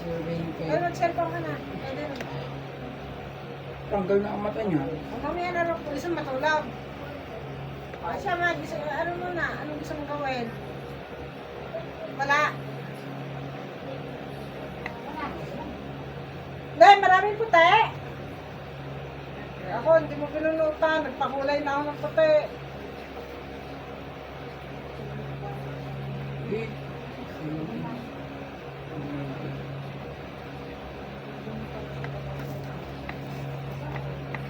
surveying kayo. Pero mag-cellphone ka na. Pwede rin. Tanggal na ang mata niya. Ang mamaya na rin, gusto matulog. O siya ma, gusto, ano muna? Anong gusto mong gawin? Wala. Dahil maraming puti. Ako, hindi mo pinunutan. Nagpakulay na ako ng puti. Eh.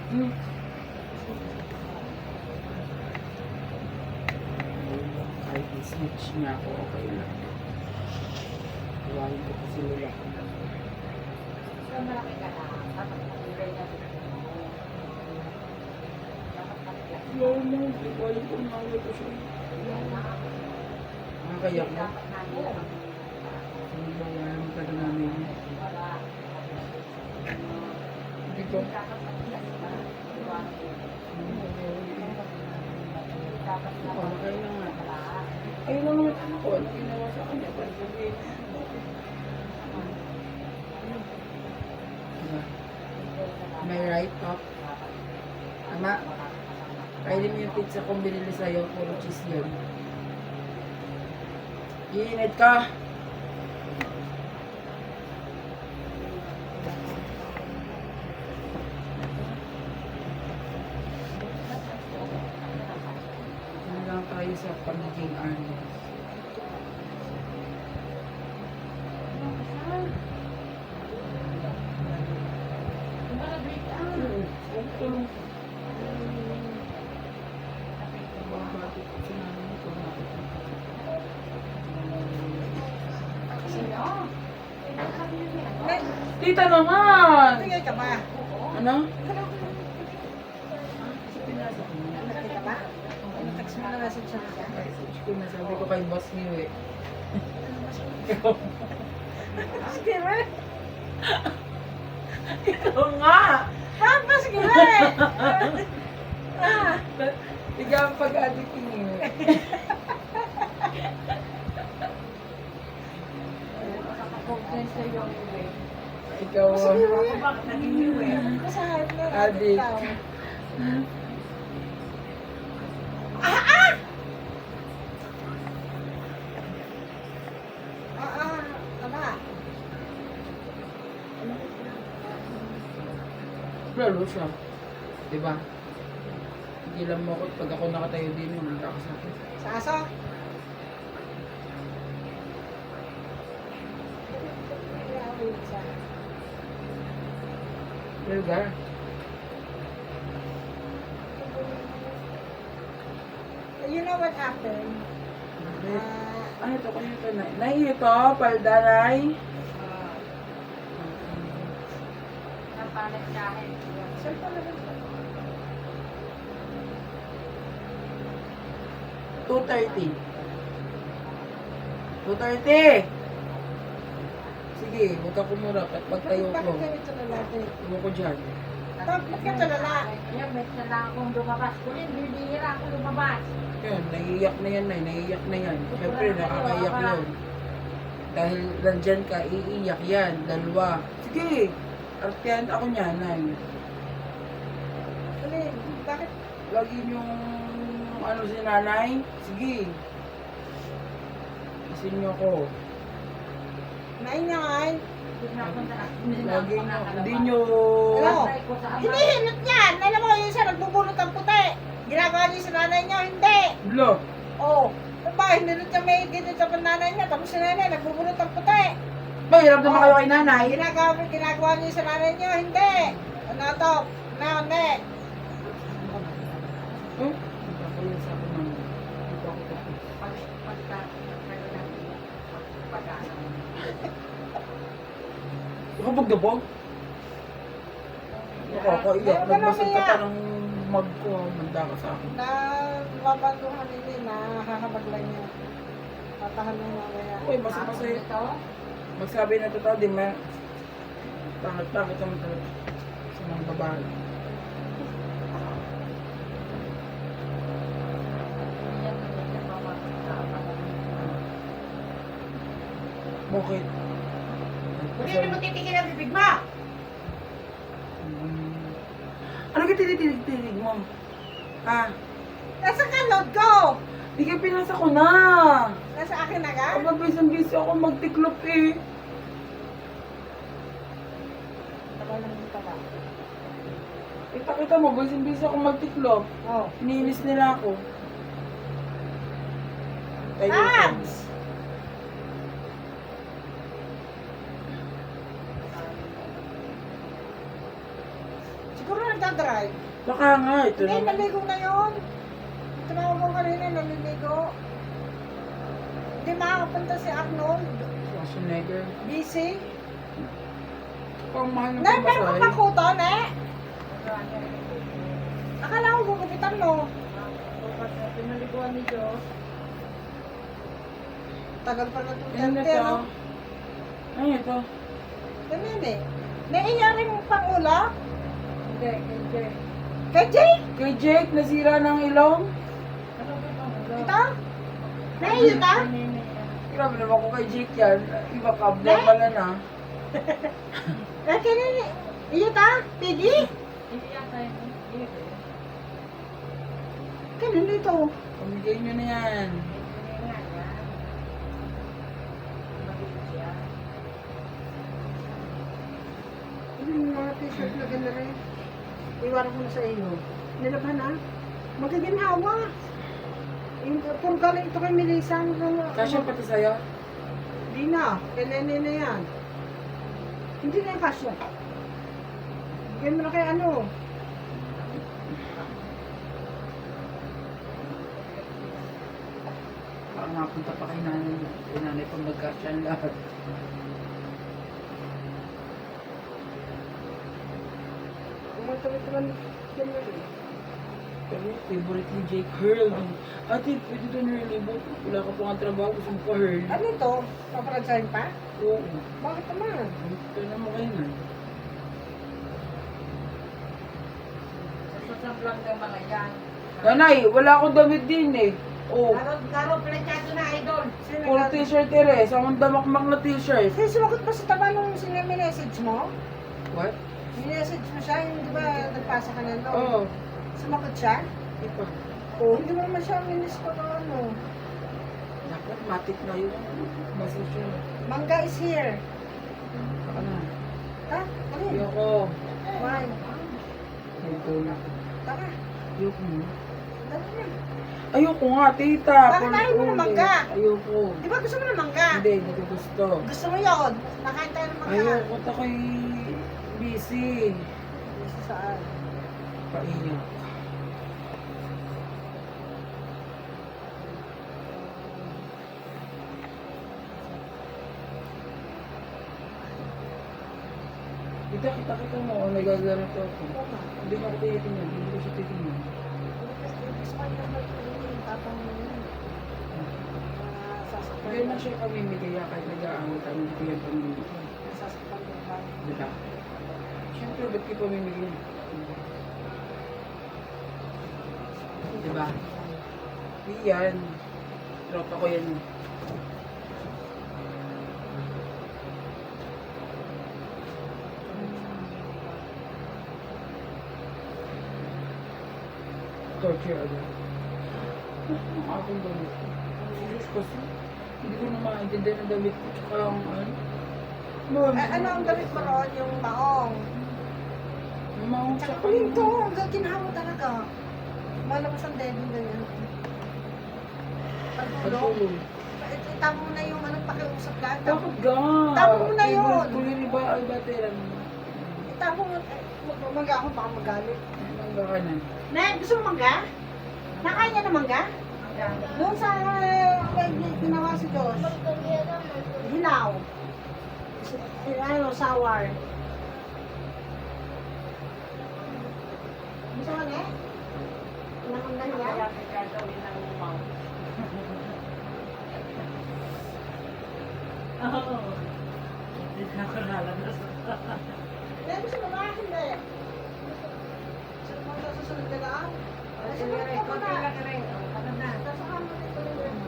Hmm. Kahit i-snitch niya ako, okay lang. Iwain ko pa si Lola. So, malaki ka na. Dapat makulay na dito. Dapat makulay. Iwain mo, iwain ko na ulit ko siya. Nakakayak mo? Dapat namin. Hindi ba wala naman ka na namin? Wala. Hindi ko. Dapat makulay ka. Dapat Oo, kaya na nga. wala. Ayun lang naman ano ko, ano ginawa sa kanya, para sabihin. Diba? May right top. Tama. Kainin mo yung pizza kong binili sa'yo, puro cheese yun. Iinit ka. Ano lang tayo sa pagiging honest. Tita naman! Tingay ka ba? Ano? Tingay ka ba? Text mo na message siya niya. Message ko na sabi ko kay boss niyo eh. Sige ba? Ikaw nga! Papa, sige ba? Ah. Ikaw ang pag-addicting eh. Nakaka-confidence na yung way. Ikaw Sige ba? Bakit naging new eh? Kasi hype na Adik. ikaw. Aba. lalo siya. Diba? Tigilan mo ako at pag ako nakatayo din mo, nagkakasakit. Sa aso? Vulgar. You know what happened? Ano ito? Kaya ito na. Nay, ito, paldaray. Napalit kahit. Cellphone na rin. 2:30. 2:30! Sige, huwag ka kumurap at pagtayo ko. Bakit ganito na natin? Tumo ko dyan. Bakit ka tulala? Kaya bet na lang akong lumabas. Kunin, bibihira ako lumabas. Yan, naiiyak na yan, Nay. Naiiyak na yan. Siyempre, nakakaiyak yun. Dahil nandyan ka, iiyak yan. Dalawa. Sige, artiyan ako niya, Nay. Alin? Bakit? Lagi yung ano si nanay. Sige. Isin niyo ko. Naingay. Hindi na ako na. Lagi niyo, hindi niyo... Ano? Ko sa ama. Hinihilot yan! Alam mo, yung isa nagbubulot ng puti. Ginagawa niyo sa nanay niyo, hindi. Blo. Oo. Oh. Ba, hinilot niya may ginit sa nanay niya, tapos si nanay nagbubulot ng puti. Mahirap naman kayo kay nanay. Ginagawa niyo sa nanay niyo, hindi. Ano to? No, hindi. Oh? Ako yun sa akin ng... Ito ako tapos. Nakabog-dabog? Nakakaiyak. Ano ba Nagbasag ka mamaya? pa ng mag ko. Manda ka sa akin. Na babantuhan nila, nakakabag lang niya. Tatahan lang mamaya. Uy, masaya. Magsabi na totoo, di ma... Pangit-pangit naman talaga. Sa mga babae. Bakit? Hindi mo titigil ang bibig mo. Ano ka tinitig mo? Ha? Nasa ka, load ko. Di ka pinasa ko na. Nasa akin na ka? Kapag bisang-bisa ako magtiklop eh. Tagal lang dito ka. Kita mo, bisang-bisa ako magtiklop. Oh. Iniinis nila ako. Tayo ko. Abs! Siguro nagdadrive. Baka nga, ito Hindi, naman. naligo na yun. Tumawag ko kanina, naliligo. Hindi makakapunta si Arnold. Schwarzenegger. Busy. Pang mahal ng Nay, meron pambasahe. ka pakuton eh. Akala ko gugupitan mo. Pinaliguan ni Diyos. Tagal pa na Ano na itong to? Ano ito? Ganyan eh. Naiyari mo pang ula? Hindi, hindi. Kay Jake? Kay Jake, nasira ng ilong? Ano ba bang ulo? Ito? Naiyo ta? Grabe naman ko kay Jake yan. Iba ka, abnormal na. Kanini? Iyo ta? Piggy? Hindi yata yun. Hindi. Kanino ito? Pamigay nyo na yan. Hindi nga yan. Mabilis siya. Ano yung mga t-shirt na ganda rin? Iwanan ko na sa iyo. Nilaban na? Magaginhawa. Yung puro galing ito kay Melissa. Kasya pati sa'yo? Hindi na. Kay Nene na yan. Hindi na yung kasya. Bigyan mo na kay ano. Baka mapunta pa kay nanay. Kay nanay pag magkasya ang lahat. Umatawid naman. Pero favorite ni Jake, Hurl. Ate, pwede doon Hurl. Wala ka pa nga trabaho. Gusto mo pa Hurl. Ano ito? Paparadsahin pa? Oo. Bakit naman? Ito naman kayo na. Sasablang ng mga yan. Nanay, wala akong damit din eh. Oh, Garo, plechado na, idol. puro t-shirt eh. Sa akong damakmak na t-shirt. Kasi sumagot pa sa taba nung sinimessage mo? What? Minessage mo siya, yung di ba nagpasa ka na Oo. no? Sumagot siya? Di pa. Oo. Hindi mo naman siya minis ko na ano. Dapat matik na yun. Basta siya. Mangga is here. Baka na. Ha? Ano yun? Ayoko. Why? Ayoko na. Tara, Ayoko mo. dali na. Ayoko nga, tita. Bakit ayaw mo ng mangga? Ayoko. Di ba gusto mo ng mangga? Hindi, hindi ko gusto. Gusto mo yun? Nakain tayo ng mangga. Ayoko ta kay busy. Gusto saan? Paiyak. Kita mo. Oh, nagaganap ako. Hindi ko ako titignan. Hindi ko siya titignan. Tapang yun. Sasaktan. Hindi na siya pamimigay kahit nag-aawit kami. Hindi ko yan pamimigay. Sasaktan yung bag. Diba? Siyempre, ba't kayo pamimigay? Diba? Hindi yan. Tropa ko yan. Torture agad. Ang aking damit ko. Serious kasi. Hindi ko na maintindihan ang damit ko. Tsaka ang ano. Ano ang damit mo roon? Yung baong. Maong Tsaka tsaka yung to, ang gaginawa talaga. Malabas ang dead yung ganyan. Pagtulong. Pagtulong. Itamo mo na yung ano, pakiusap ka. Bakit ga? Tama mo na yun. Favorite ko yun, iba, ay bateran. Itamo mo. Mangga ako, baka magalit. Mangga ka na. Na, gusto mo mangga? Nakain niya na mangga? Doon sa ginawa si Josh. Hilaw. Ano, sour. Gusto mo na? Nakanggan niya? Kaya gagawin ng umaw. Oo. Hindi na ako nalabas. Dahil gusto mo ba? Hindi. Gusto mo sa susunod na lang? Sige, Ray, konti lang, Ray. Ano na? Sasakang mo nito yung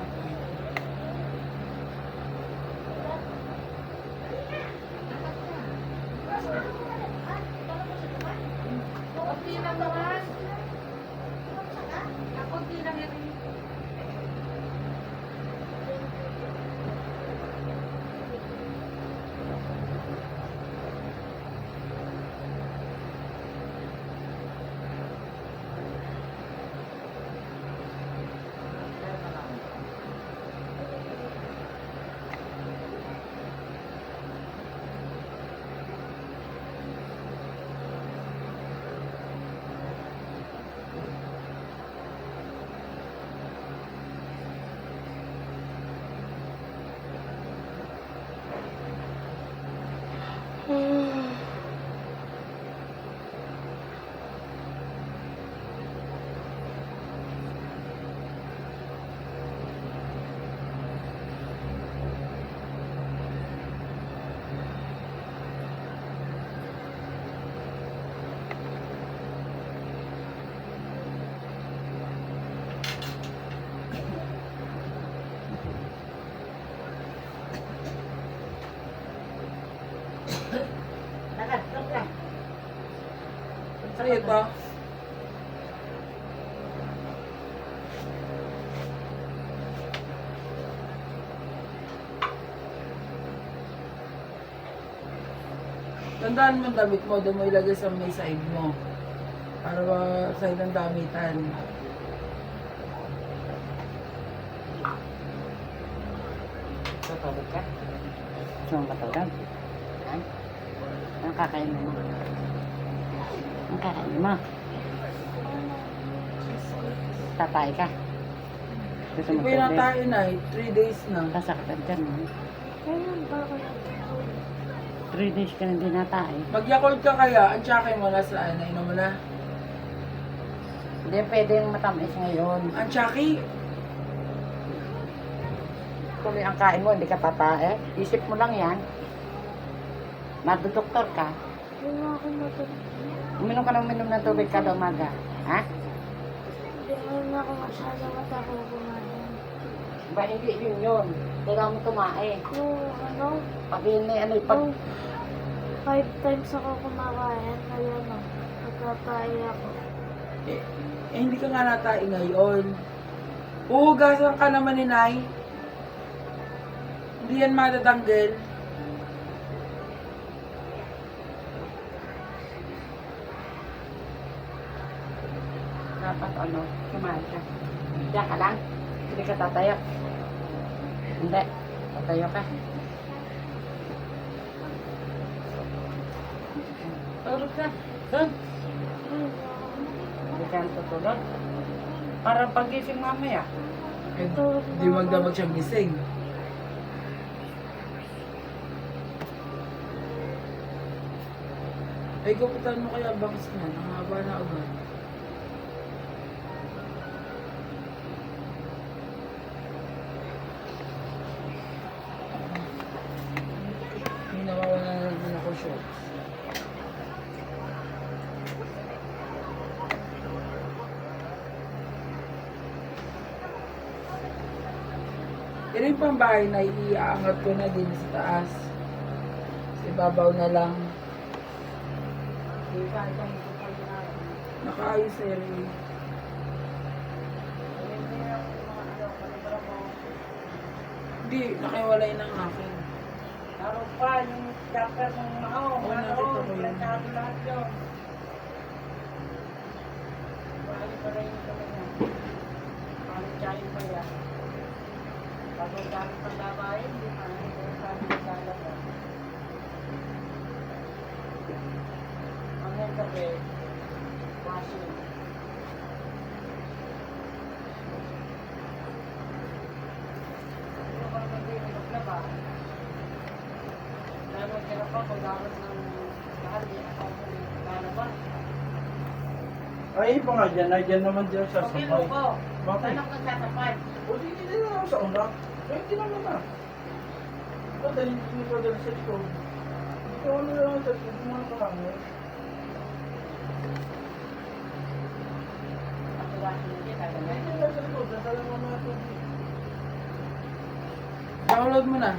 ito. Tandaan mo ang damit mo, doon mo ilagay sa may side mo. Para side ng damitan. Tutulog ka? Gusto mo matulog? Ha? Ang kakain mo? Ang kakain mo? Tatay ka? Gusto mo Hindi ko yung tayo na 3 days na. Sasaktan ka mo? Kailan ba ako nag 3 days ka na din natay. Mag-yakult ka kaya, ang tsaka mo na saan, nainom mo na. Hindi pwedeng matamis ngayon. Ang tsaki, Tuloy ang kain mo, hindi ka tatae. Isip mo lang yan. Madudoktor ka. Hindi nga ako matulog. Uminom ka ng uminom ng tubig kada umaga. Ha? Hindi nga ako masyadong matako kumain. Ba hindi yun yun. Kailangan mo kumain. Yung Pag yun ano, pag... 5 times ako kumakain. Ayun o. Nagkatae ako. hindi ka nga natay ngayon. Uhugasan ka naman ni Nay. Hindi yan matatanggal. Dapat ano, kumain ka. Diyan ka lang. Hindi ka tatayo. Hindi. Tatayo ka. Tulog ka. Doon. Hindi ka tutulog. Para pagising mamaya. Hindi magdamag siyang gising. Ay, kapitan mo kaya bakit na? Ang haba na agad. May nawawala na din ako shorts. Yan yung pambahay na iaangat ko na din sa taas. Sa ibabaw na lang. Nakaayos sa rin. Hindi, nakiwalay ng akin. Naroon pa yung chapter ng mao. Oo, nakita ko yun. Lahat yun. Bali pa rin yung kanya. Bali tsahin pa yan. Bago dami pang labayin, di pa rin yung sabi ng lalabas. Ang yan gabi, washing. Ano ba naman din, maglaba? Dahil maghirap ako, dapat ng lahat, di ako lalabas. Ay, iba nga dyan. Ay, dyan naman dyan sa Okay, sapay. Luko. Bakit? Saan ako nagsasapay? O, di na lang sa una. Pwede naman na. Ba't dahil hindi pa dala sa likod? Ikaw na lang sa likod. Hindi mo na lang. Ang tuwasin mo kita, ganyan. Hindi lang sa likod. Nasala mo na ito. Download mo na.